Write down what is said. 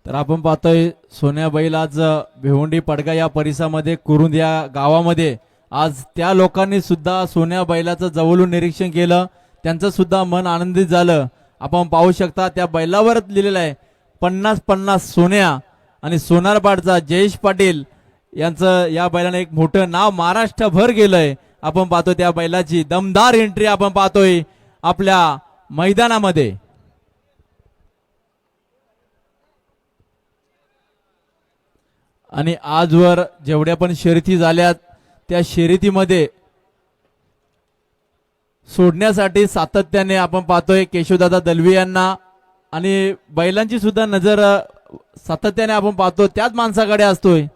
तर आपण पाहतोय सोन्या बैल आज भिवंडी पडगा या परिसरामध्ये कुरुंद या गावामध्ये आज त्या लोकांनी सुद्धा सोन्या बैलाचं जवळून निरीक्षण केलं, त्यांचं सुद्धा मन आनंदित झालं। आपण पाहू शकता त्या बैलावरच लिहिलेलं आहे 50-50 सोन्या आणि सोनारपाडचा जयेश पाटील यांचं या बैलाने एक मोठं नाव महाराष्ट्रभर गेलंय। आपण पाहतो त्या बैलाची दमदार एंट्री आपण पाहतोय आपल्या मैदानामध्ये। आणि आजवर जेवढ्या पण शर्यती झाल्यात त्या शर्यतीमध्ये सोडण्यासाठी सातत्याने आपण पाहतोय केशवदादा दलवी यांना आणि बैलांची सुद्धा नजर सातत्याने आपण पाहतो त्याच माणसाकडे असतोय।